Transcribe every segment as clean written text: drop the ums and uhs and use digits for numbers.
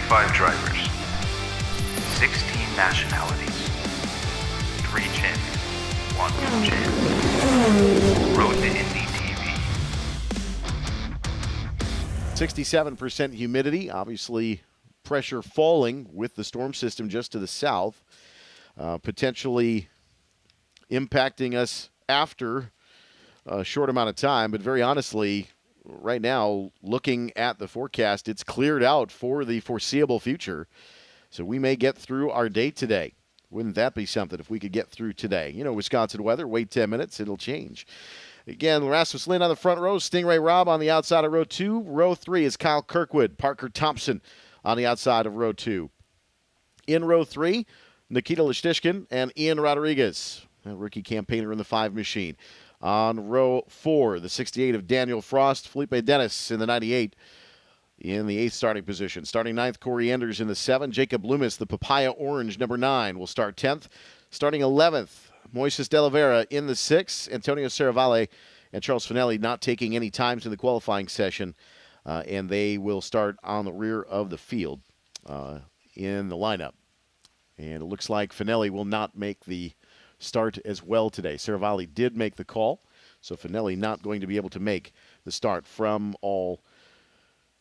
25 drivers, 16 nationalities, 3 champions, 1 world champion. Road to Indy TV. 67% humidity, obviously pressure falling with the storm system just to the south, potentially impacting us after a short amount of time. But very honestly, right now, looking at the forecast, it's cleared out for the foreseeable future. So we may get through our day today. Wouldn't that be something if we could get through today? You know, Wisconsin weather, wait 10 minutes, it'll change. Again, Rasmus Lind on the front row, Stingray Robb on the outside of row 2. Row 3 is Kyle Kirkwood, Parker Thompson on the outside of row 2. In row 3, Nikita Listishkin and Ian Rodriguez, a rookie campaigner in the 5 machine. On row 4, the 68 of Daniel Frost, Felipe Dennis in the 98 in the 8th starting position. Starting 9th, Corey Anders in the 7. Jacob Loomis, the Papaya Orange, number 9, will start 10th. Starting 11th, Moises de Oliveira in the 6. Antonio Serravalle and Charles Finelli not taking any times in the qualifying session, and they will start on the rear of the field in the lineup. And it looks like Finelli will not make the start as well today. Serravalle did make the call, so Finelli not going to be able to make the start from all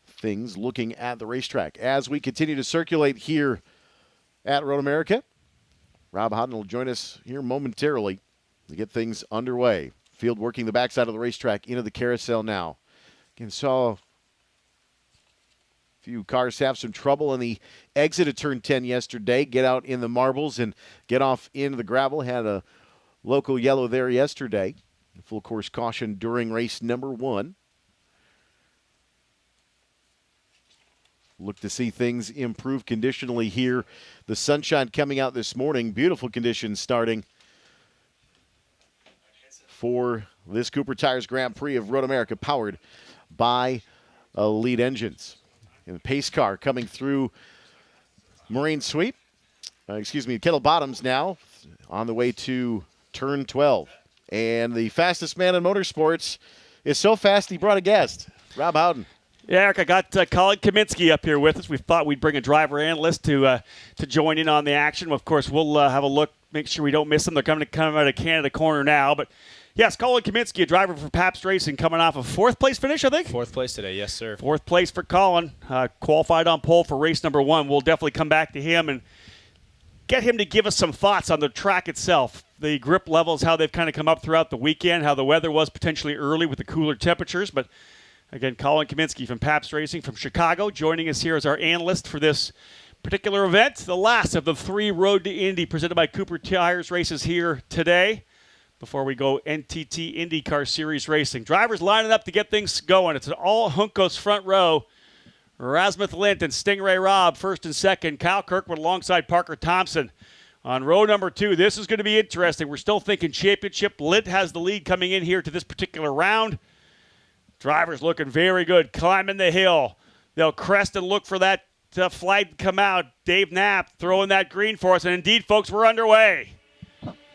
things looking at the racetrack. As we continue to circulate here at Road America, Rob Hodden will join us here momentarily to get things underway. Field working the backside of the racetrack into the carousel now. Again, saw a few cars have some trouble in the exit of turn 10 yesterday. Get out in the marbles and get off into the gravel. Had a local yellow there yesterday. Full course caution during race number 1. Look to see things improve conditionally here. The sunshine coming out this morning. Beautiful conditions starting for this Cooper Tires Grand Prix of Road America, powered by Elite Engines. And the pace car coming through Marine Sweep. Kettle Bottoms now on the way to turn 12. And the fastest man in motorsports is so fast he brought a guest. Rob Howden. Yeah, Eric, I got Colin Kaminsky up here with us. We thought we'd bring a driver analyst to join in on the action. Of course, we'll have a look, make sure we don't miss them. They're coming to come out of Canada Corner now. But, yes, Colin Kaminsky, a driver for Pabst Racing, coming off a 4th place finish, I think? 4th place today, yes, sir. 4th place for Colin. Qualified on pole for race number 1. We'll definitely come back to him and get him to give us some thoughts on the track itself. The grip levels, how they've kind of come up throughout the weekend, how the weather was potentially early with the cooler temperatures. But again, Colin Kaminsky from Pabst Racing from Chicago, joining us here as our analyst for this particular event, the last of the 3 Road to Indy presented by Cooper Tires races here today. Before we go, NTT IndyCar Series Racing. Drivers lining up to get things going. It's an all Juncos front row. Rasmus Lind and Stingray Robb, first and second. Kyle Kirkwood alongside Parker Thompson. On row number 2, this is going to be interesting. We're still thinking championship. Lind has the lead coming in here to this particular round. Drivers looking very good, climbing the hill. They'll crest and look for that flag to come out. Dave Knapp throwing that green for us. And indeed, folks, we're underway.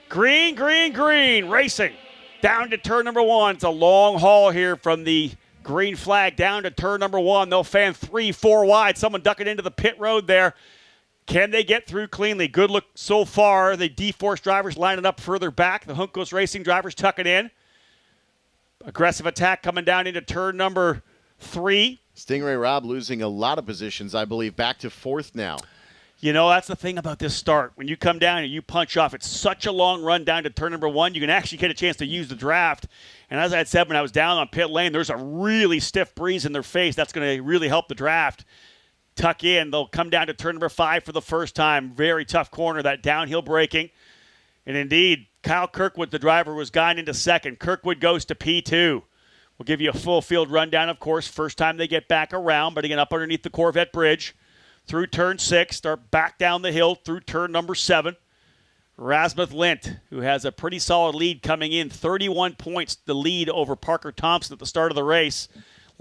Green, green, green, racing. Down to turn number 1. It's a long haul here from the green flag down to turn number 1. They'll fan 3, 4 wide. Someone ducking into the pit road there. Can they get through cleanly? Good look so far. The D-Force drivers lining up further back. The Juncos Racing drivers tucking in. Aggressive attack coming down into turn number 3. Stingray Robb losing a lot of positions, I believe, back to 4th now. You know, that's the thing about this start. When you come down and you punch off, it's such a long run down to turn number 1. You can actually get a chance to use the draft. And as I had said when I was down on pit lane, there's a really stiff breeze in their face. That's going to really help the draft. Tuck in. They'll come down to turn number 5 for the first time. Very tough corner, that downhill braking. And indeed, Kyle Kirkwood, the driver, was gone into second. Kirkwood goes to P2. We'll give you a full field rundown, of course, first time they get back around, but again, up underneath the Corvette Bridge. Through turn 6, start back down the hill through turn number 7. Rasmus Lind, who has a pretty solid lead coming in, 31 points, the lead over Parker Thompson at the start of the race.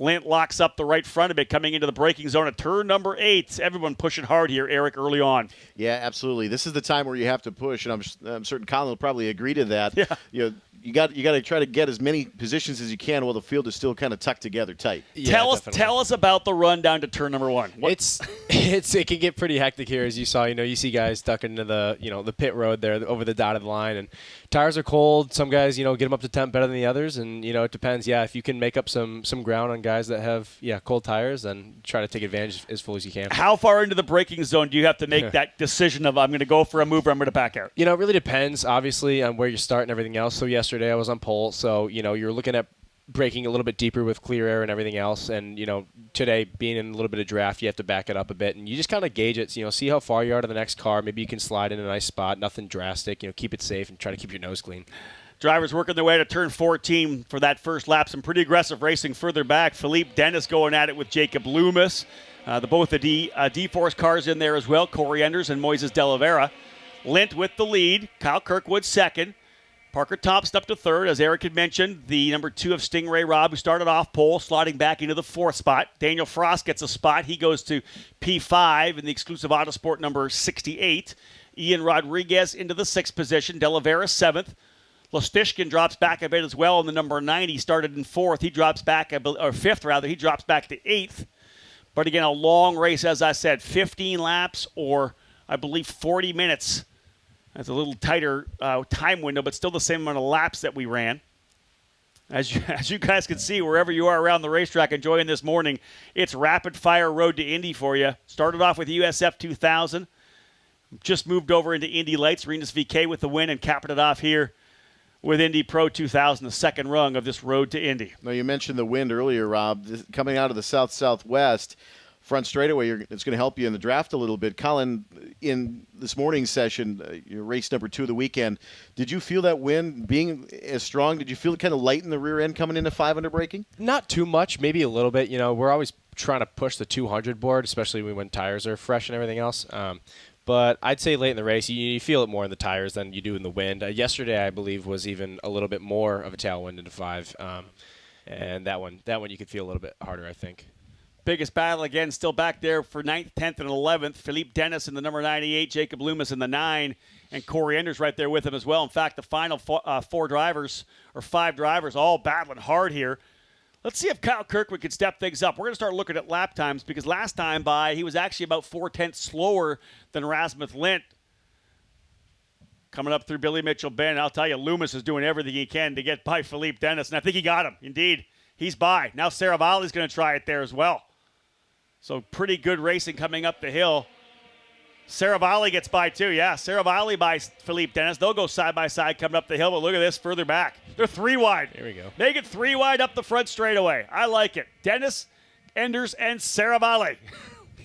Lind locks up the right front of it, coming into the braking zone at turn number 8. Everyone pushing hard here, Eric, early on. Yeah, absolutely. This is the time where you have to push, and I'm certain Colin will probably agree to that. Yeah. You you got to try to get as many positions as you can while the field is still kind of tucked together tight. Yeah, tell us about the run down to turn number one. It can get pretty hectic here, as you saw. You see guys ducking into the pit road there over the dotted line, and tires are cold. Some guys get them up to temp better than the others, and it depends. Yeah, if you can make up some ground on guys that have cold tires, then try to take advantage as full as you can. How far into the braking zone do you have to make that decision of I'm going to go for a move or I'm going to back out? It really depends, obviously, on where you start and everything else. So yesterday I was on pole, so you're looking at braking a little bit deeper with clear air and everything else. And today being in a little bit of draft, you have to back it up a bit, and you just kind of gauge it. So, see how far you are to the next car. Maybe you can slide in a nice spot, nothing drastic. Keep it safe and try to keep your nose clean. Drivers working their way to turn 14 for that first lap. Some pretty aggressive racing further back. Philippe Dennis going at it with Jacob Loomis. Both the D-Force cars in there as well. Corey Enders and Moises De Oliveira. Lint with the lead. Kyle Kirkwood second. Parker Thompson up to third. As Eric had mentioned, the number 2 of Stingray Robb, who started off pole, sliding back into the 4th spot. Daniel Frost gets a spot. He goes to P5 in the exclusive Autosport number 68. Ian Rodriguez into the 6th position. De Oliveira 7th. Lostishkin drops back a bit as well in the number 9. He started in 4th. He drops back, or 5th rather. He drops back to 8th. But again, a long race, as I said, 15 laps or I believe 40 minutes. That's a little tighter time window, but still the same amount of laps that we ran. As you guys can see, wherever you are around the racetrack enjoying this morning, it's rapid-fire road to Indy for you. Started off with USF 2000. Just moved over into Indy Lights. Rinus VK with the win and capping it off here with Indy Pro 2000, the second rung of this road to Indy. Now, you mentioned the wind earlier, Rob. Coming out of the south-southwest, front straightaway, it's going to help you in the draft a little bit. Colin, in this morning's session, your race number 2 of the weekend, did you feel that wind being as strong? Did you feel it kind of light in the rear end coming into 500 braking? Not too much, maybe a little bit. We're always trying to push the 200 board, especially when tires are fresh and everything else. But I'd say late in the race, you feel it more in the tires than you do in the wind. Yesterday, I believe, was even a little bit more of a tailwind into 5. And that one you could feel a little bit harder, I think. Biggest battle again, still back there for 9th, 10th, and 11th. Philippe Dennis in the number 98, Jacob Loomis in the 9, and Corey Enders right there with him as well. In fact, the final 5 drivers all battling hard here. Let's see if Kyle Kirkwood can step things up. We're going to start looking at lap times because last time by, he was actually about 4/10 slower than Rasmus Lint. Coming up through Billy Mitchell Bend, I'll tell you, Loomis is doing everything he can to get by Philippe Dennis, and I think he got him. Indeed, he's by. Now Saravalli's going to try it there as well. So pretty good racing coming up the hill. Saravalli gets by too. Yeah, Saravalli by Philippe Dennis. They'll go side by side coming up the hill, but look at this further back. They're 3 wide. There we go. Make it 3 wide up the front straightaway. I like it. Dennis, Enders, and Saravalli.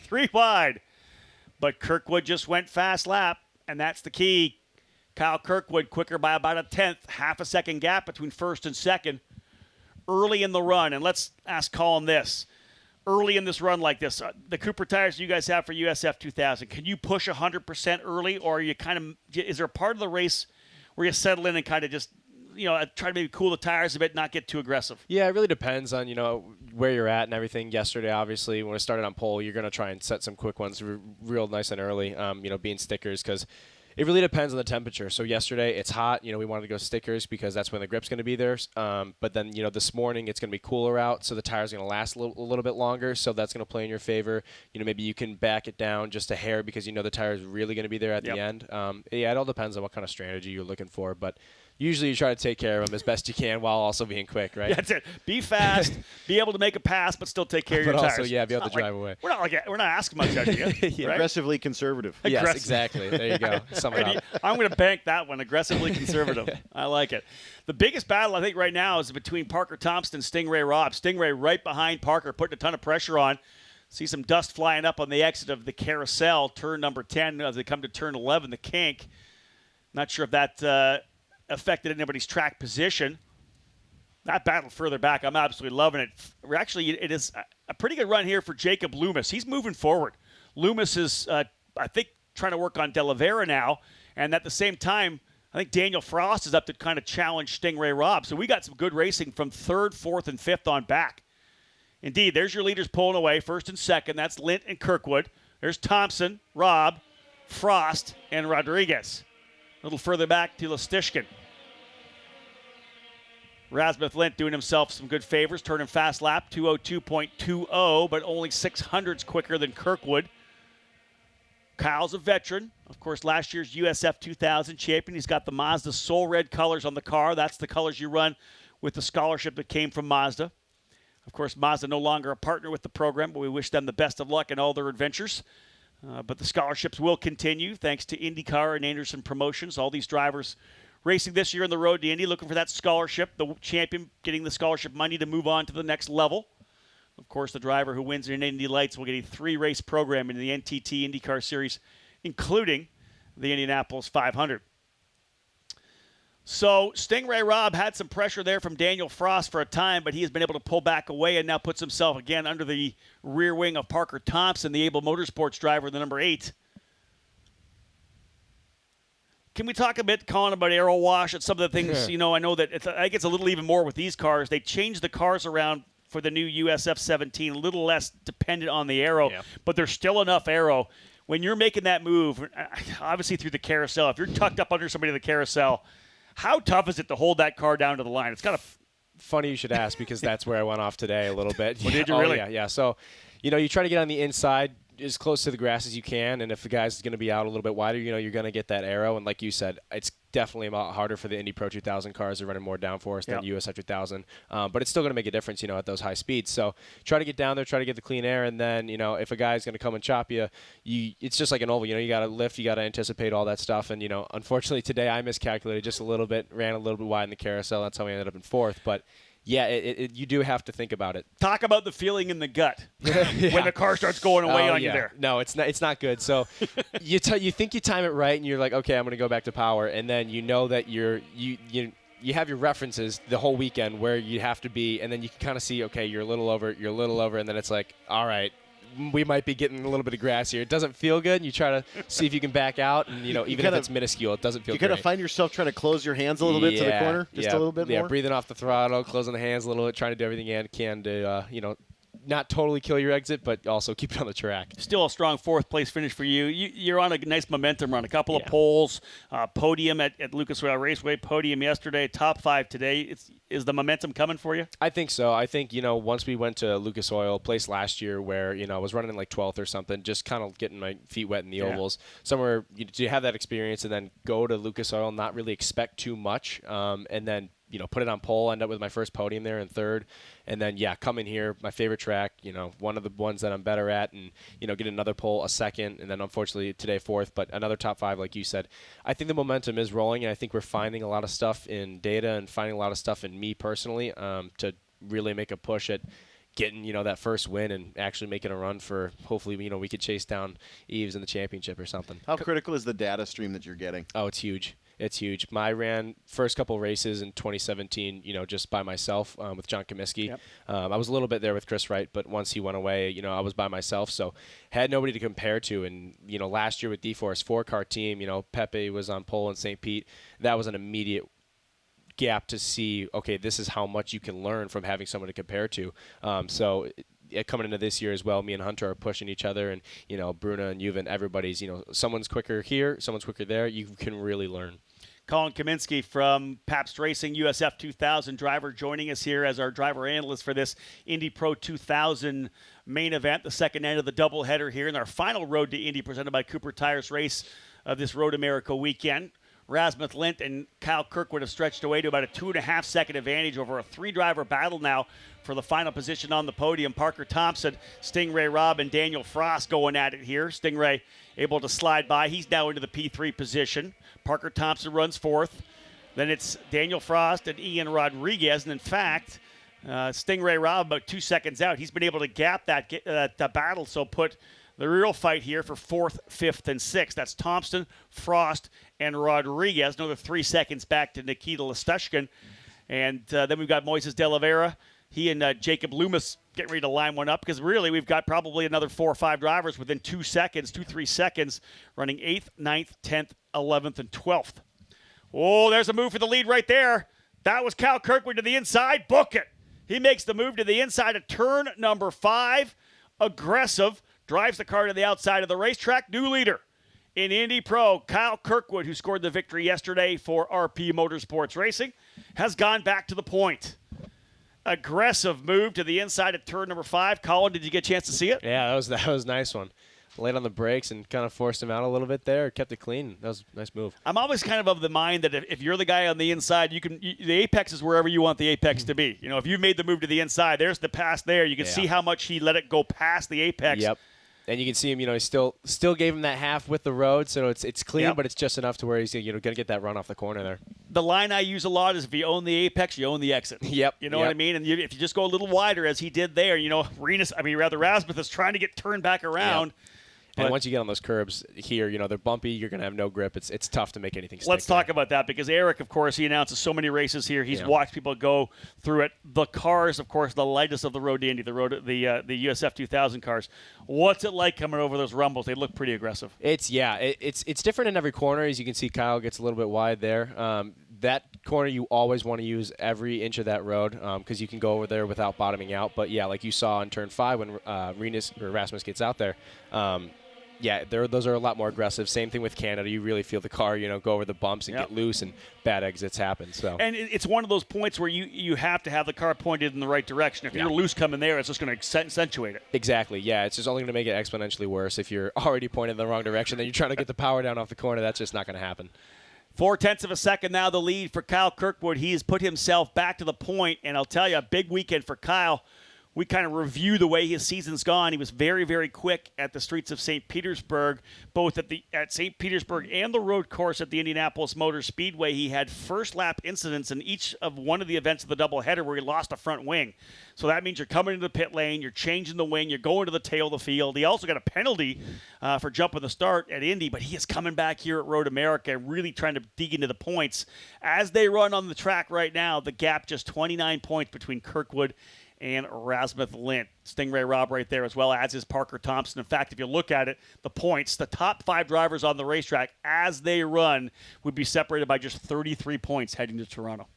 3 wide. But Kirkwood just went fast lap, and that's the key. Kyle Kirkwood quicker by about a 10th, half a second gap between first and second early in the run. And let's ask Colin this. Early in this run like this, the Cooper tires you guys have for USF 2000, can you push 100% early, or are you is there a part of the race where you settle in and kind of just, try to maybe cool the tires a bit, not get too aggressive? Yeah, it really depends on, where you're at and everything. Yesterday, obviously, when I started on pole, you're going to try and set some quick ones real nice and early, being stickers, because it really depends on the temperature. So yesterday, it's hot. We wanted to go stickers because that's when the grip's going to be there. But then, this morning, it's going to be cooler out, so the tire's going to last a little bit longer. So that's going to play in your favor. Maybe you can back it down just a hair because the tire's really going to be there at the end. It all depends on what kind of strategy you're looking for. But usually you try to take care of them as best you can while also being quick, right? Yeah, that's it. Be fast, be able to make a pass, but still take care of your tires. But also, be able to drive away. We're not asking much out of you. Yeah. Right? Aggressively conservative. Yes, exactly. There you go. Sum it up. I'm going to bank that one. Aggressively conservative. I like it. The biggest battle, I think, right now is between Parker Thompson and Stingray Robb. Stingray right behind Parker, putting a ton of pressure on. See some dust flying up on the exit of the carousel, turn number 10, as they come to turn 11, the kink. Not sure if that affected anybody's track position. That battle further back, I'm absolutely loving it. Actually, it is a pretty good run here for Jacob Loomis. He's moving forward. Loomis is, I think, trying to work on De Oliveira now, and at the same time, I think Daniel Frost is up to kind of challenge Stingray Robb. So we got some good racing from 3rd, 4th, and 5th on back. Indeed, there's your leaders pulling away, 1st and 2nd. That's Lint and Kirkwood. There's Thompson, Robb, Frost, and Rodriguez. A little further back to Lostishkin. Rasmussen Lint doing himself some good favors, turning fast lap, 202.20, but only 600ths quicker than Kirkwood. Kyle's a veteran. Of course, last year's USF 2000 champion. He's got the Mazda Soul Red colors on the car. That's the colors you run with the scholarship that came from Mazda. Of course, Mazda no longer a partner with the program, but we wish them the best of luck in all their adventures. But the scholarships will continue thanks to IndyCar and Anderson Promotions. All these drivers racing this year on the road to Indy looking for that scholarship, the champion getting the scholarship money to move on to the next level. Of course, the driver who wins in Indy Lights will get a 3-race program in the NTT IndyCar Series, including the Indianapolis 500. So Stingray Robb had some pressure there from Daniel Frost for a time, but he has been able to pull back away and now puts himself again under the rear wing of Parker Thompson, the Able Motorsports driver, the number 8. Can we talk a bit, Colin, about aero wash and some of the things, I know that I think it's a little even more with these cars. They changed the cars around for the new USF 17, a little less dependent on the aero, but there's still enough aero. When you're making that move, obviously through the carousel, if you're tucked up under somebody in the carousel, how tough is it to hold that car down to the line? It's kind of funny you should ask because that's where I went off today a little bit. Well, did you really? Yeah. So, you try to get on the inside as close to the grass as you can, and if the guy's going to be out a little bit wider, you're going to get that arrow. And like you said, it's definitely a lot harder for the Indy Pro 2000 cars. They're running more downforce than USF 2000, but it's still going to make a difference, at those high speeds. So try to get down there, try to get the clean air, and then, if a guy's going to come and chop you, it's just like an oval. You got to lift, you got to anticipate all that stuff. And, unfortunately today I miscalculated just a little bit, ran a little bit wide in the carousel. That's how we ended up in 4th. But yeah, you do have to think about it. Talk about the feeling in the gut when the car starts going away on you there. No, it's not good. So you think you time it right, and you're like, okay, I'm going to go back to power, and then you know that you have your references the whole weekend where you have to be, and then you can kind of see, okay, you're a little over, and then it's like, all right, we might be getting a little bit of grass here. It doesn't feel good, and you try to see if you can back out, and even if it's minuscule, it doesn't feel good. You kind of find yourself trying to close your hands a little bit to the corner, just a little bit more? Yeah, breathing off the throttle, closing the hands a little bit, trying to do everything you can to, not totally kill your exit, but also keep it on the track. Still a strong 4th place finish for you. You're on a nice momentum run. A couple of poles, podium at Lucas Oil Raceway, podium yesterday, top 5 today. Is the momentum coming for you? I think so. I think, once we went to Lucas Oil, place last year where, I was running in like 12th or something, just kind of getting my feet wet in the ovals. Somewhere you have that experience and then go to Lucas Oil, not really expect too much, and then put it on pole, end up with my first podium there in 3rd. And then, come in here, my favorite track, one of the ones that I'm better at, and, get another pole, a 2nd, and then unfortunately today 4th, but another top 5, like you said. I think the momentum is rolling, and I think we're finding a lot of stuff in data and finding a lot of stuff in me personally to really make a push at getting, that first win and actually making a run for hopefully, we could chase down Eves in the championship or something. How critical is the data stream that you're getting? Oh, it's huge. It's huge. I ran first couple races in 2017, just by myself with John Comiskey. Yep. I was a little bit there with Chris Wright, but once he went away, I was by myself, so had nobody to compare to. And, last year with D-Force, 4-car team, Pepe was on pole in St. Pete. That was an immediate gap to see, okay, this is how much you can learn from having someone to compare to. So coming into this year as well, me and Hunter are pushing each other, and Bruna and Juven, everybody's someone's quicker here, someone's quicker there. You can really learn. Colin Kaminsky from Pabst Racing, USF 2000 driver, joining us here as our driver analyst for this Indy Pro 2000 main event, the second end of the doubleheader here in our final Road to Indy presented by Cooper Tires race of this Road America weekend. Rasmussen Lint and Kyle Kirkwood have stretched away to about a 2.5-second advantage over a 3-driver battle now for the final position on the podium. Parker Thompson, Stingray Robb, and Daniel Frost going at it here. Stingray able to slide by. He's now into the P3 position. Parker Thompson runs 4th. Then it's Daniel Frost and Ian Rodriguez. And in fact, Stingray Robb about 2 seconds out. He's been able to gap that battle, so put the real fight here for 4th, 5th, and 6th. That's Thompson, Frost, and Rodriguez. Another 3 seconds back to Nikita Lestushkin. And then we've got Moises De La Vera. He and Jacob Loomis getting ready to line one up, because really we've got probably another 4 or 5 drivers within 3 seconds, running 8th, 9th, 10th, 11th, and 12th. Oh, there's a move for the lead right there. That was Kyle Kirkwood to the inside. Book it. He makes the move to the inside of turn number 5. Aggressive. Drives the car to the outside of the racetrack. New leader in Indy Pro, Kyle Kirkwood, who scored the victory yesterday for RP Motorsports Racing. has gone back to the point. Aggressive move to the inside at turn number 5. Colin, did you get a chance to see it? Yeah, that was a nice one. Laid on the brakes and kind of forced him out a little bit there. Kept it clean. That was a nice move. I'm always kind of the mind that if you're the guy on the inside, the apex is wherever you want the apex to be. If you made the move to the inside, there's the pass there. You can see how much he let it go past the apex. Yep. And you can see him, he still gave him that half with the road, so it's clean, but it's just enough to where he's going to get that run off the corner there. The line I use a lot is if you own the apex, you own the exit. Yep. You know what I mean? And if you just go a little wider, as he did there, Rasmuth is trying to get turned back around. Yep. And once you get on those curbs here, they're bumpy. You're going to have no grip. It's tough to make anything stick. Let's talk about that because Eric, of course, he announces so many races here. He's watched people go through it. The cars, of course, the lightest of the road to Indy, the USF 2000 cars. What's it like coming over those rumbles? They look pretty aggressive. It's different in every corner. As you can see, Kyle gets a little bit wide there. That corner you always want to use every inch of that road because you can go over there without bottoming out. But, yeah, like you saw in Turn 5 when Rasmus gets out there, those are a lot more aggressive. Same thing with Canada. You really feel the car, go over the bumps and get loose, and bad exits happen. So, and it's one of those points where you have to have the car pointed in the right direction. If you're loose coming there, it's just going to accentuate it. Exactly. Yeah, it's just only going to make it exponentially worse. If you're already pointed in the wrong direction, then you're trying to get the power down off the corner. That's just not going to happen. 0.4 of a second now the lead for Kyle Kirkwood. He has put himself back to the point, and I'll tell you, a big weekend for Kyle. We kind of review the way his season's gone. He was very, very quick at the streets of St. Petersburg, both at St. Petersburg and the road course at the Indianapolis Motor Speedway. He had first lap incidents in each of one of the events of the doubleheader where he lost a front wing. So that means you're coming into the pit lane, you're changing the wing, you're going to the tail of the field. He also got a penalty for jumping the start at Indy, but he is coming back here at Road America, really trying to dig into the points. As they run on the track right now, the gap just 29 points between Kirkwood and Rasmuth Lint. Stingray Rob right there, as well as is Parker Thompson. In fact, if you look at it, the points, the top 5 drivers on the racetrack as they run would be separated by just 33 points heading to Toronto.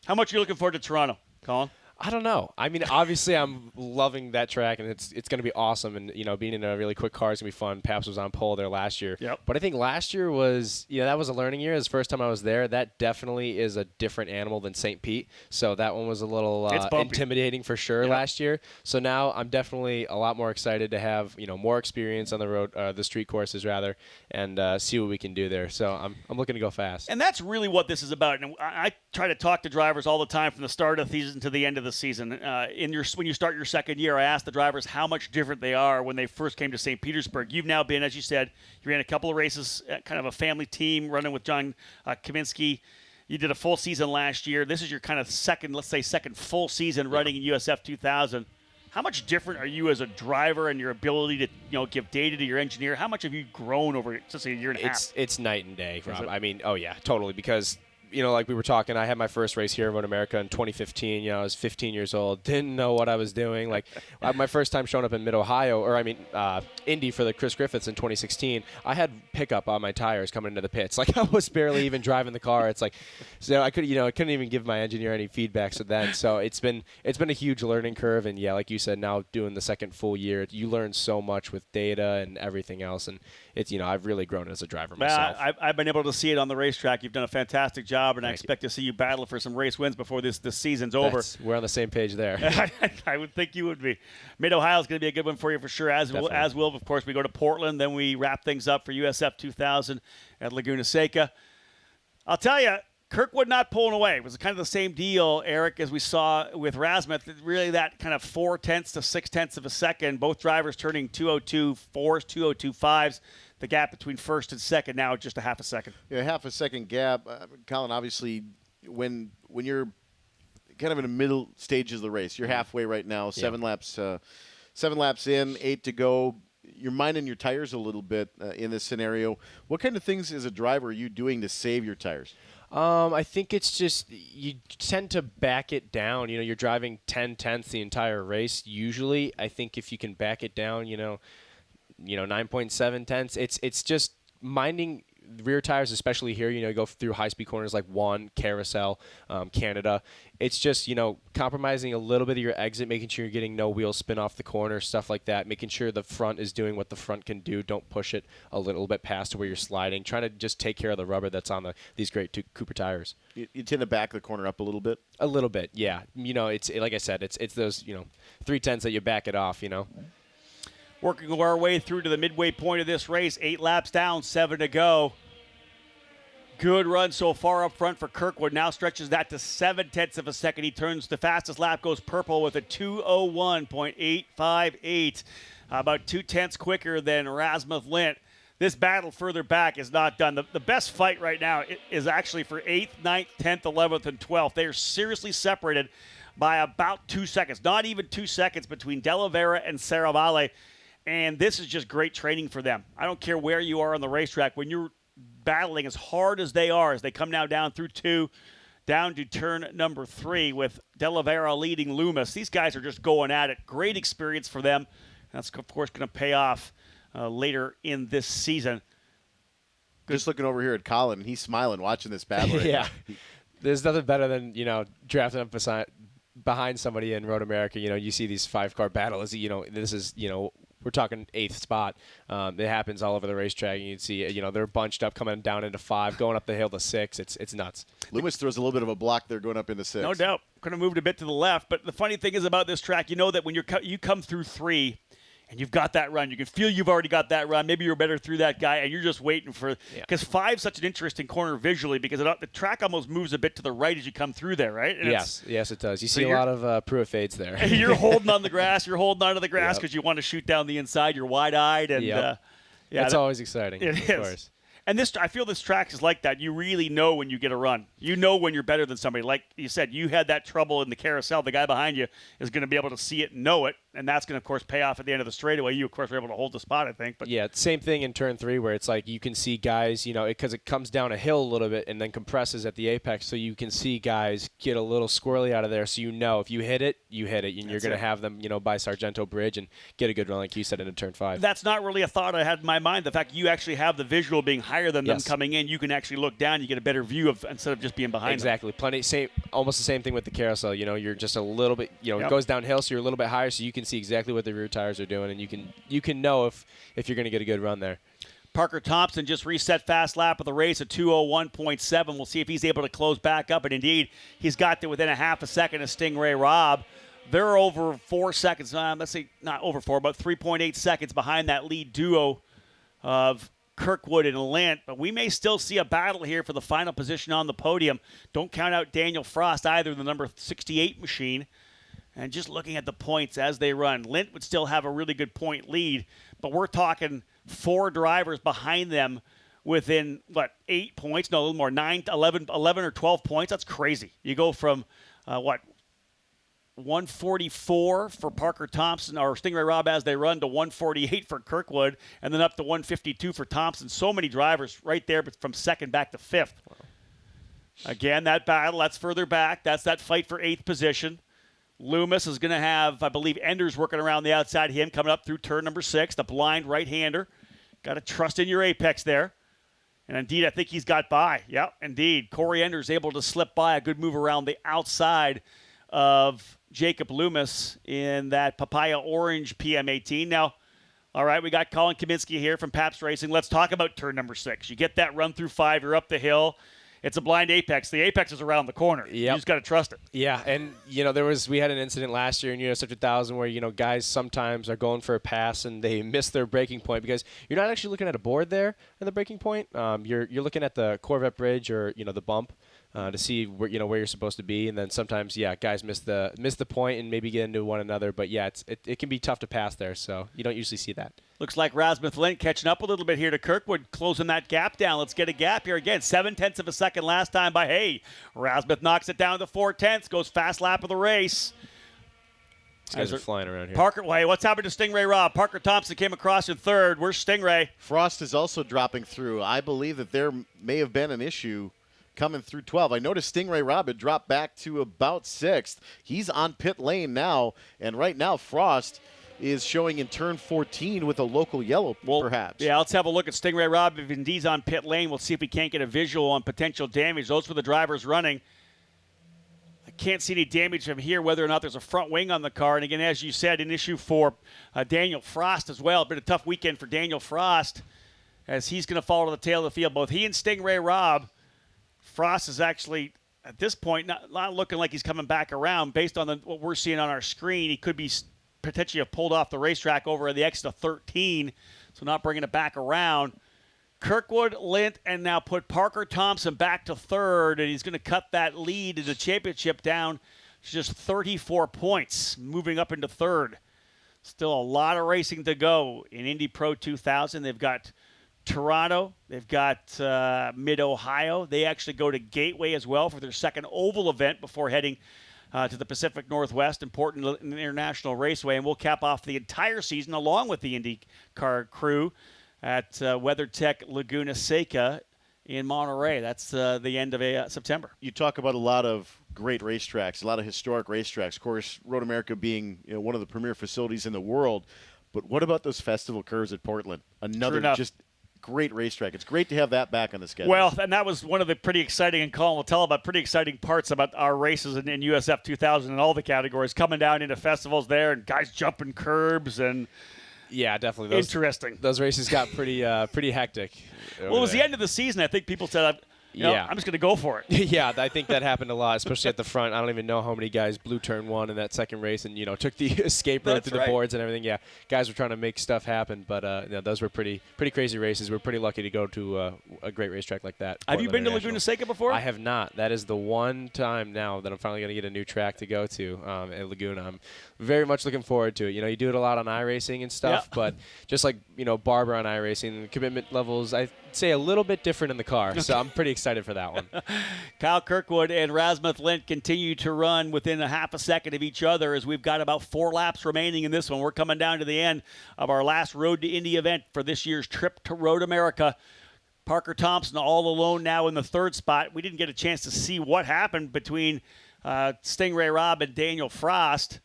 How much are you looking forward to Toronto, Colin? I don't know. I mean, obviously, I'm loving that track, and it's going to be awesome. And being in a really quick car is going to be fun. Paps was on pole there last year. Yep. But I think last year was that was a learning year. It was the first time I was there. That definitely is a different animal than St. Pete. So that one was a little intimidating for sure last year. So now I'm definitely a lot more excited to have more experience on the road, the street courses rather, and see what we can do there. So I'm looking to go fast. And that's really what this is about. And I try to talk to drivers all the time from the start of the season to the end of the season. When you start your second year, I ask the drivers how much different they are when they first came to St. Petersburg. You've now been, as you said, you ran a couple of races, kind of a family team, running with John Kaminsky. You did a full season last year. This is your kind of second full season running in USF 2000. How much different are you as a driver and your ability to give data to your engineer? How much have you grown over just a year and a half? It's night and day, Rob. I mean, oh yeah, totally. Because like we were talking, I had my first race here at Road America in 2015. I was 15 years old, didn't know what I was doing. Like my first time showing up in Mid-Ohio, Indy for the Chris Griffiths in 2016. I had pickup on my tires coming into the pits. Like I was barely even driving the car. It's like, so I couldn't even give my engineer any feedback. So it's been a huge learning curve. And yeah, like you said, now doing the second full year, you learn so much with data and everything else. And it's I've really grown as a driver myself. I've been able to see it on the racetrack. You've done a fantastic job. And I expect to see you battle for some race wins before this season's over. We're on the same page there. I would think you would be. Mid-Ohio is going to be a good one for you for sure, as will, of course, we go to Portland. Then we wrap things up for USF 2000 at Laguna Seca. I'll tell you, Kirkwood not pulling away. It was kind of the same deal, Eric, as we saw with Rasmuth. Really that kind of 0.4 to 0.6 of a second. Both drivers turning 202.4s, 202.5s. The gap between first and second now just a half a second. Yeah, half a second gap. Colin, obviously, when you're kind of in the middle stages of the race, you're halfway right now. 7 laps in, 8 to go. You're minding your tires a little bit in this scenario. What kind of things as a driver are you doing to save your tires? I think it's just you tend to back it down. You're driving 10/10ths the entire race. Usually, I think if you can back it down, 9.7 tenths. It's just minding rear tires, especially here, you go through high-speed corners like Carousel, Canada. It's just, compromising a little bit of your exit, making sure you're getting no wheel spin off the corner, stuff like that, making sure the front is doing what the front can do. Don't push it a little bit past to where you're sliding. Trying to just take care of the rubber that's on these great Cooper tires. You tend to back the corner up a little bit? A little bit, yeah. It's like I said, it's those, 3/10 that you back it off, Working our way through to the midway point of this race. 8 laps down, 7 to go. Good run so far up front for Kirkwood. Now stretches that to 0.7 of a second. He turns the fastest lap, goes purple with a 2:01.858. About 0.2 quicker than Rasmuth Lint. This battle further back is not done. The best fight right now is actually for 8th, 9th, 10th, 11th, and 12th. They are seriously separated by about 2 seconds. Not even 2 seconds between De La Vera and Serravalle. And this is just great training for them. I don't care where you are on the racetrack. When you're battling as hard as they are, as they come now down through 2, down to turn number 3 with De La Vera leading Loomis. These guys are just going at it. Great experience for them. That's, of course, going to pay off later in this season. Just looking over here at Colin, and he's smiling watching this battle right yeah. now. There's nothing better than, drafting up behind somebody in Road America. You see these 5-car battles. This is, we're talking 8th spot. It happens all over the racetrack. And you'd see, they're bunched up coming down into 5, going up the hill to 6. It's nuts. Loomis throws a little bit of a block there going up into 6. No doubt. Could have moved a bit to the left. But the funny thing is about this track, that when you come through 3 and you've got that run, you can feel you've already got that run. Maybe you're better through that guy, and you're just waiting for – because 5's such an interesting corner visually because the track almost moves a bit to the right as you come through there, right? And yes, it does. You see a lot of Prix fades there. You're holding on the grass. You're holding onto the grass because you want to shoot down the inside. You're wide-eyed. And that's always exciting. It is. Of course. And I feel this track is like that. You really know when you get a run. You know when you're better than somebody. Like you said, you had that trouble in the carousel. The guy behind you is going to be able to see it and know it, and that's going to, of course, pay off at the end of the straightaway. You, of course, were able to hold the spot, I think. But yeah, same thing in turn 3 where it's like you can see guys, because it comes down a hill a little bit and then compresses at the apex, so you can see guys get a little squirrely out of there. So if you hit it, and you're going to have them, by Sargento Bridge and get a good run, like you said, into turn 5. That's not really a thought I had in my mind. The fact you actually have the visual being higher than them coming in, you can actually look down. You get a better view of instead of just being behind. Exactly. Almost the same thing with the carousel. You're just a little bit. It goes downhill, so you're a little bit higher, so you can see exactly what the rear tires are doing, and you can know if you're going to get a good run there. Parker Thompson just reset fast lap of the race at 2:01.7. We'll see if he's able to close back up, and indeed, he's got to within a half a second of Stingray Robb. They're over 4 seconds. Let's say not over 4, but 3.8 seconds behind that lead duo of Kirkwood and Lint, but we may still see a battle here for the final position on the podium. Don't count out Daniel Frost either, the number 68 machine. And just looking at the points as they run, Lint would still have a really good point lead, but we're talking 4 drivers behind them within, 8 points? No, a little more, 9, 11 or 12 points. That's crazy. You go from, 144 for Parker Thompson or Stingray Robb as they run to 148 for Kirkwood, and then up to 152 for Thompson. So many drivers right there, but from second back to 5th. Wow. Again, that battle, that's further back. That's that fight for 8th position. Loomis is going to have, I believe, Enders working around the outside of him, coming up through turn number 6, the blind right-hander. Got to trust in your apex there. And indeed, I think he's got by. Yep, indeed. Corey Enders able to slip by, a good move around the outside of Jacob Loomis in that Papaya Orange PM18. Now, all right, we got Colin Kaminsky here from Pabst Racing. Let's talk about turn number 6. You get that run through 5, you're up the hill. It's a blind apex. The apex is around the corner. Yep. You just got to trust it. Yeah, and we had an incident last year in US 5000 where guys sometimes are going for a pass and they miss their braking point because you're not actually looking at a board there in the braking point. You're looking at the Corvette bridge or the bump. To see where you're supposed to be, and then sometimes guys miss the point and maybe get into one another. But it can be tough to pass there, so you don't usually see that. Looks like Rasmuth Lint catching up a little bit here to Kirkwood, closing that gap down. Let's get a gap here again. 0.7 of a second last time by Hay. Rasmuth knocks it down to 0.4, goes fast lap of the race. These guys are flying around here. Parker, what's happened to Stingray Robb? Parker Thompson came across in 3rd. Where's Stingray? Frost is also dropping through. I believe that there may have been an issue coming through 12. I noticed Stingray Robb had dropped back to about 6th. He's on pit lane now, and right now Frost is showing in turn 14 with a local yellow, perhaps. Yeah, let's have a look at Stingray Rob. If Indy's on pit lane, we'll see if we can't get a visual on potential damage. Those were the drivers running. I can't see any damage from here, whether or not there's a front wing on the car. And again, as you said, an issue for Daniel Frost as well. Been a tough weekend for Daniel Frost as he's going to fall to the tail of the field. Both he and Stingray Rob. Frost is actually, at this point, not looking like he's coming back around. Based on what we're seeing on our screen, he could be potentially have pulled off the racetrack over at the exit of 13, so not bringing it back around. Kirkwood, Lint, and now put Parker Thompson back to third, and he's going to cut that lead in the championship down to just 34 points, moving up into third. Still a lot of racing to go in Indy Pro 2000. They've got Toronto. They've got Mid-Ohio. They actually go to Gateway as well for their second oval event before heading to the Pacific Northwest, important international raceway. And we'll cap off the entire season along with the IndyCar crew at WeatherTech Laguna Seca in Monterey. That's the end of September. You talk about a lot of great racetracks, a lot of historic racetracks. Of course, Road America being one of the premier facilities in the world. But what about those festival curves at Portland? Another just great racetrack. It's great to have that back on the schedule. Well, and that was one of the pretty exciting, and Colin will tell about pretty exciting parts about our races in USF 2000 and all the categories, coming down into festivals there and guys jumping curbs and yeah, definitely. Interesting. Those races got pretty hectic. Well, it was the end of the season. I think people said, I'm just going to go for it. Yeah, I think that happened a lot, especially at the front. I don't even know how many guys blew turn one in that second race and, took the escape road through the boards and everything. Yeah, guys were trying to make stuff happen, but those were pretty crazy races. We're pretty lucky to go to a great racetrack like that. Have you been to Laguna Seca before? I have not. That is the one time now that I'm finally going to get a new track to go to at Laguna. I'm very much looking forward to it. You do it a lot on iRacing and stuff, but just like, Barbara on iRacing, the commitment levels, I'd say a little bit different in the car, so I'm pretty excited for that one. Kyle Kirkwood and Rasmuth Lint continue to run within a half a second of each other as we've got about 4 laps remaining in this one. We're coming down to the end of our last Road to Indy event for this year's trip to Road America. Parker Thompson all alone now in the third spot. We didn't get a chance to see what happened between Stingray Rob and Daniel Frost.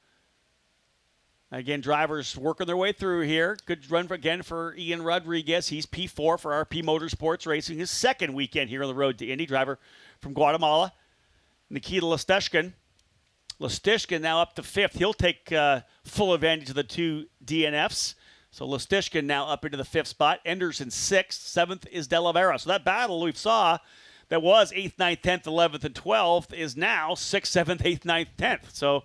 Again, drivers working their way through here. Good run again for Ian Rodriguez. He's P4 for RP Motorsports Racing. His second weekend here on the Road to Indy. Driver from Guatemala, Nikita Lastishkin. Lastishkin now up to 5th. He'll take full advantage of the 2 DNFs. So Lastishkin now up into the 5th spot. Enders in 6th. 7th is De La Vera. So that battle we saw that was 8th, 9th, 10th, 11th, and 12th is now 6th, 7th, 8th, 9th, 10th. So,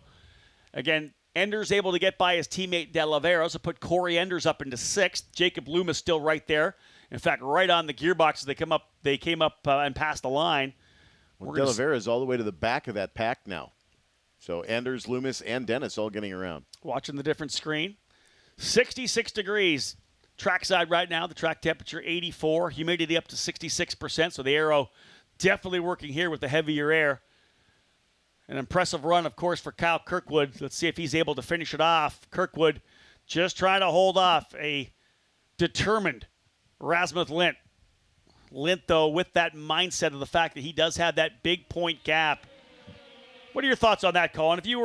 again, Enders able to get by his teammate De La Vera, so put Corey Enders up into 6th. Jacob Loomis still right there. In fact, right on the gearbox as they came up and passed the line. Well, De La Vera is all the way to the back of that pack now. So Enders, Loomis, and Dennis all getting around. Watching the different screen. 66 degrees trackside right now. The track temperature 84. Humidity up to 66%, so the aero definitely working here with the heavier air. An impressive run, of course, for Kyle Kirkwood. Let's see if he's able to finish it off. Kirkwood just trying to hold off a determined Rasmuth Lint. Lint, though, with that mindset of the fact that he does have that big point gap. What are your thoughts on that, Colin? If you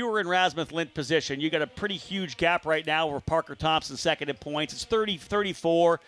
were in Rasmuth Lint position, you got a pretty huge gap right now where Parker Thompson second in points. It's 30-34.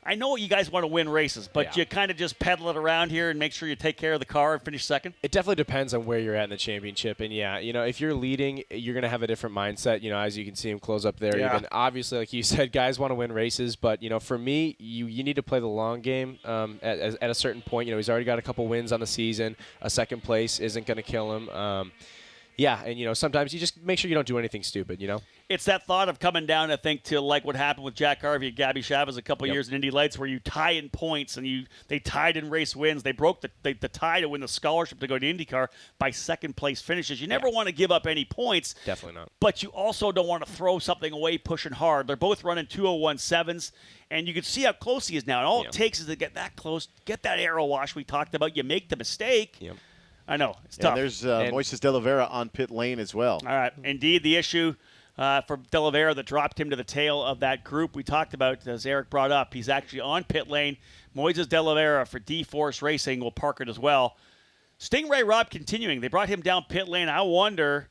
I know you guys want to win races, but you kind of just pedal it around here and make sure you take care of the car and finish second? It definitely depends on where you're at in the championship. And, if you're leading, you're going to have a different mindset, as you can see him close up there. Yeah. Even obviously, like you said, guys want to win races. But, for me, you need to play the long game at a certain point. He's already got a couple wins on the season. A second place isn't going to kill him. And, sometimes you just make sure you don't do anything stupid, It's that thought of coming down, I think, to like what happened with Jack Harvey and Gabby Chavez a couple years in Indy Lights, where you tie in points and they tied in race wins. They broke the tie to win the scholarship to go to IndyCar by second place finishes. You never want to give up any points. Definitely not. But you also don't want to throw something away pushing hard. They're both running 201.7s, and you can see how close he is now. And all it takes is to get that close, get that aero wash we talked about. You make the mistake. Yep. I know. It's tough. There's Moises De La Vera on pit lane as well. All right. Indeed, the issue for De La Vera that dropped him to the tail of that group we talked about, as Eric brought up, he's actually on pit lane. Moises De La Vera for D-Force Racing will park it as well. Stingray Rob continuing. They brought him down pit lane. I wonder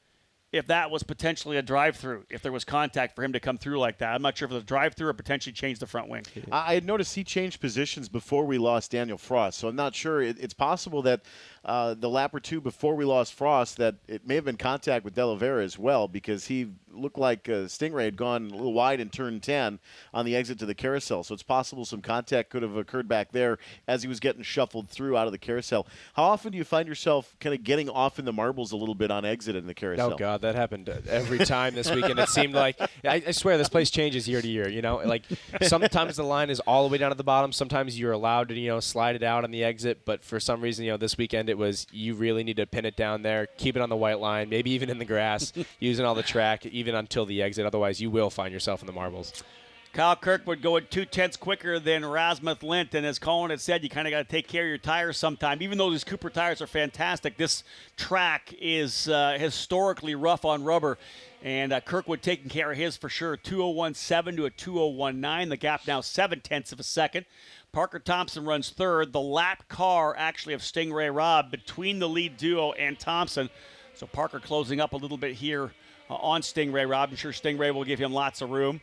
if that was potentially a drive-through, if there was contact for him to come through like that. I'm not sure if it was a drive-through or potentially changed the front wing. I had noticed he changed positions before we lost Daniel Frost, so I'm not sure. It's possible that the lap or two before we lost Frost, that it may have been contact with De Oliveira as well, because he looked like Stingray had gone a little wide in turn 10 on the exit to the carousel. So it's possible some contact could have occurred back there as he was getting shuffled through out of the carousel. How often do you find yourself kind of getting off in the marbles a little bit on exit in the carousel? Oh, God, that happened every time this weekend. It seemed like, I swear, this place changes year to year. You know, like sometimes the line is all the way down at the bottom. Sometimes you're allowed to, slide it out on the exit. But for some reason, this weekend it was you really need to pin it down there, keep it on the white line, maybe even in the grass, using all the track, even until the exit. Otherwise, you will find yourself in the marbles. Kyle Kirkwood going 2/10 quicker than Rasmuth Lint, and as Colin had said, you kind of got to take care of your tires sometime. Even though these Cooper tires are fantastic, this track is historically rough on rubber, and Kirkwood taking care of his for sure. 2:01.7 to a 2:01.9. The gap now 0.7 of a second. Parker Thompson runs third. The lap car actually of Stingray Robb between the lead duo and Thompson. So Parker closing up a little bit here on Stingray Robb. I'm sure Stingray will give him lots of room.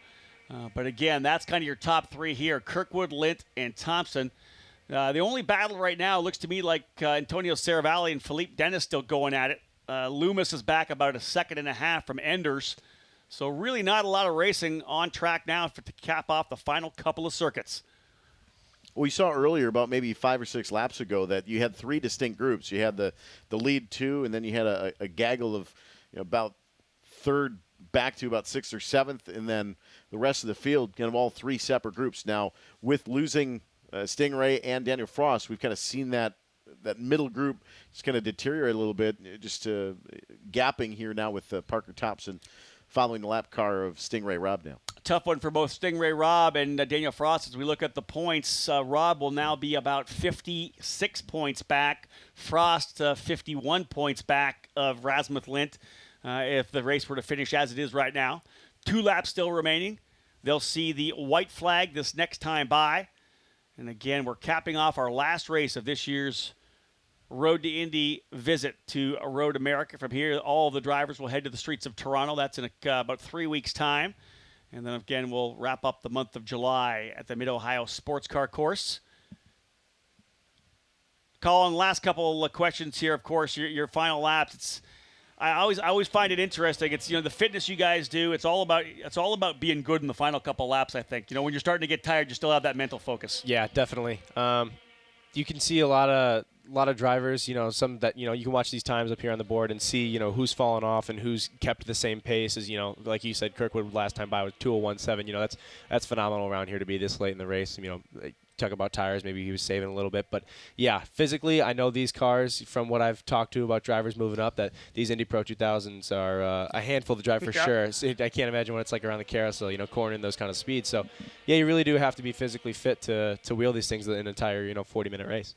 But again, that's kind of your top three here. Kirkwood, Lint, and Thompson. The only battle right now looks to me like Antonio Saravalli and Philippe Dennis still going at it. Loomis is back about a second and a half from Enders. So really not a lot of racing on track now to cap off the final couple of circuits. We saw earlier, about maybe 5 or 6 laps ago, that you had 3 distinct groups. You had the lead 2, and then you had a gaggle of about third back to about 6th or 7th, and then the rest of the field, kind of all 3 separate groups. Now, with losing Stingray and Daniel Frost, we've kind of seen that middle group just kind of deteriorate a little bit, just gapping here now with Parker Thompson following the lap car of Stingray Robb now. Tough one for both Stingray Robb and Daniel Frost. As we look at the points, Robb will now be about 56 points back. Frost 51 points back of Rasmuth Lint if the race were to finish as it is right now. 2 laps still remaining. They'll see the white flag this next time by. And again, we're capping off our last race of this year's Road to Indy visit to Road America. From here, all of the drivers will head to the streets of Toronto. That's in about 3 weeks' time. And then again, we'll wrap up the month of July at the Mid-Ohio Sports Car Course. Colin, last couple of questions here. Of course, your final laps. I always find it interesting. It's the fitness you guys do. It's all about being good in the final couple laps. I think when you're starting to get tired, you still have that mental focus. Yeah, definitely. You can see a lot of drivers, some that, you can watch these times up here on the board and see, who's fallen off and who's kept the same pace as, like you said, Kirkwood last time by was 2:01.7. That's phenomenal around here to be this late in the race. Talk about tires, maybe he was saving a little bit. But, yeah, physically, I know these cars, from what I've talked to about drivers moving up, that these Indy Pro 2000s are a handful to drive for sure. I can't imagine what it's like around the carousel, cornering those kind of speeds. So, yeah, you really do have to be physically fit to wheel these things in an entire, 40-minute race.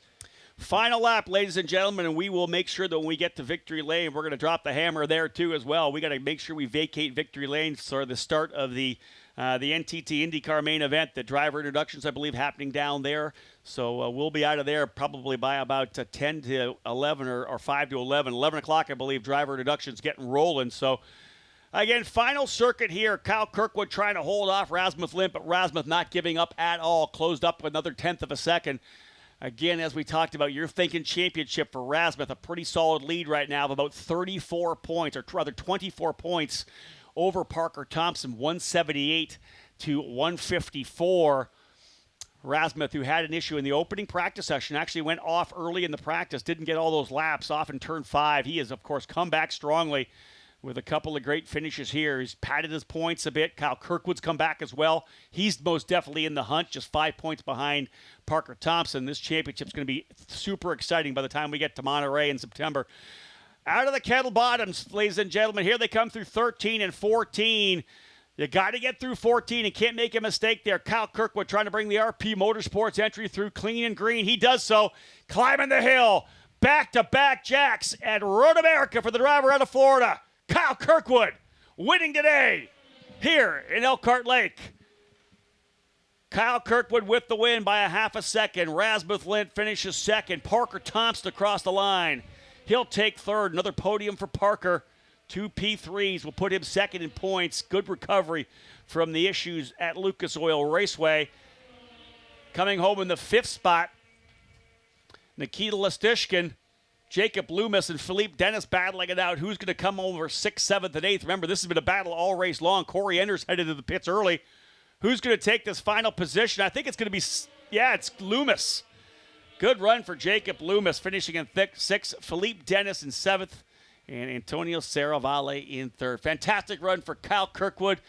Final lap, ladies and gentlemen, and we will make sure that when we get to Victory Lane, we're going to drop the hammer there too as well. We got to make sure we vacate Victory Lane for the start of the NTT IndyCar main event. The driver introductions, I believe, happening down there. So we'll be out of there probably by about 10 to 11 or 5 to 11. 11 o'clock, I believe, driver introductions getting rolling. So, again, final circuit here. Kyle Kirkwood trying to hold off Rasmuth Lint, but Rasmuth not giving up at all. Closed up another 1/10 of a second. Again, as we talked about, you're thinking championship for Rasmuth, a pretty solid lead right now of about 34 points, or rather 24 points over Parker Thompson, 178 to 154. Rasmuth, who had an issue in the opening practice session, actually went off early in the practice, didn't get all those laps off in turn 5. He has, of course, come back strongly with a couple of great finishes here. He's padded his points a bit. Kyle Kirkwood's come back as well. He's most definitely in the hunt, just 5 points behind Parker Thompson. This championship's going to be super exciting by the time we get to Monterey in September. Out of the kettle bottoms, ladies and gentlemen, here they come through 13 and 14. You got to get through 14 and can't make a mistake there. Kyle Kirkwood trying to bring the RP Motorsports entry through clean and green. He does so, climbing the hill. Back-to-back jacks at Road America for the driver out of Florida. Kyle Kirkwood winning today here in Elkhart Lake. Kyle Kirkwood with the win by a half a second. Rasmuth Lint finishes second. Parker Thompson across the line. He'll take third. Another podium for Parker. 2 P3s will put him second in points. Good recovery from the issues at Lucas Oil Raceway. Coming home in the 5th spot, Nikita Lestishkin, Jacob Loomis, and Philippe Dennis battling it out. Who's going to come over 6th, 7th, and 8th? Remember, this has been a battle all race long. Corey Enders headed to the pits early. Who's going to take this final position? I think it's going to be, it's Loomis. Good run for Jacob Loomis, finishing in 6th. Philippe Dennis in 7th, and Antonio Serravalle in 3rd. Fantastic run for Kyle Kirkwood.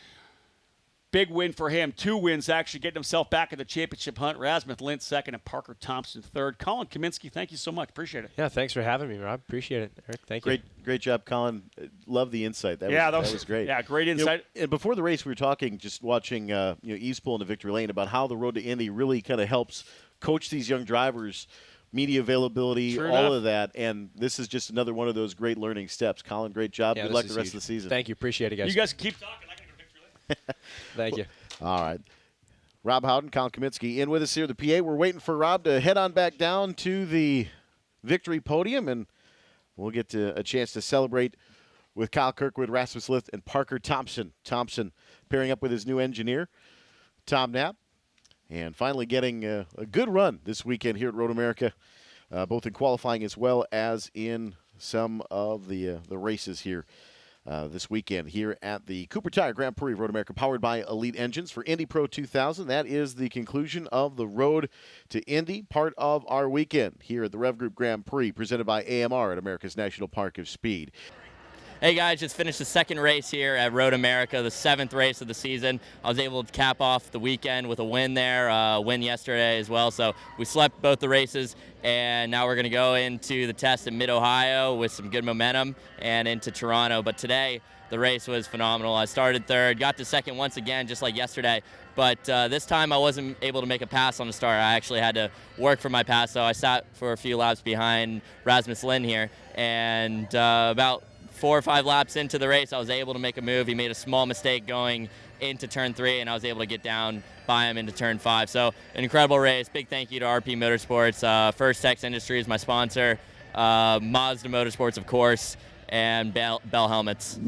Big win for him. 2 wins, actually, getting himself back in the championship hunt. Rasmus Lintz 2nd and Parker Thompson 3rd. Colin Kaminsky, thank you so much. Appreciate it. Yeah, thanks for having me, Rob. Appreciate it, Eric. Thank you. Great job, Colin. Love the insight. That was great. Yeah, great insight. And before the race, we were talking, just watching East Pool into Victory Lane, about how the road to Indy really kind of helps coach these young drivers, media availability, all of that. And this is just another one of those great learning steps. Colin, great job. Yeah, good luck the rest of the season. Thank you. Appreciate it, guys. You guys keep talking. I got to go to Victory Lane. Thank you. All right. Rob Howden, Colin Kaminsky in with us here at the PA. We're waiting for Rob to head on back down to the victory podium, and we'll get to a chance to celebrate with Kyle Kirkwood, Rasmus Lintz, and Parker Thompson. Thompson pairing up with his new engineer, Tom Knapp, and finally getting a good run this weekend here at Road America, both in qualifying as well as in some of the races here this weekend here at the Cooper Tire Grand Prix of Road America, powered by Elite Engines for Indy Pro 2000. That is the conclusion of the Road to Indy, part of our weekend here at the Rev Group Grand Prix, presented by AMR at America's National Park of Speed. Hey guys, just finished the 2nd race here at Road America, the 7th race of the season. I was able to cap off the weekend with a win there, win yesterday as well. So we swept both the races, and now we're going to go into the test in Mid-Ohio with some good momentum and into Toronto. But today, the race was phenomenal. I started 3rd, got to 2nd once again, just like yesterday. But this time I wasn't able to make a pass on the start. I actually had to work for my pass, so I sat for a few laps behind Rasmus Lintz here. And about 4 or 5 laps into the race, I was able to make a move. He made a small mistake going into turn 3, and I was able to get down by him into turn 5. So an incredible race. Big thank you to RP Motorsports. First Tex Industries, my sponsor. Mazda Motorsports, of course, and Bell Helmets.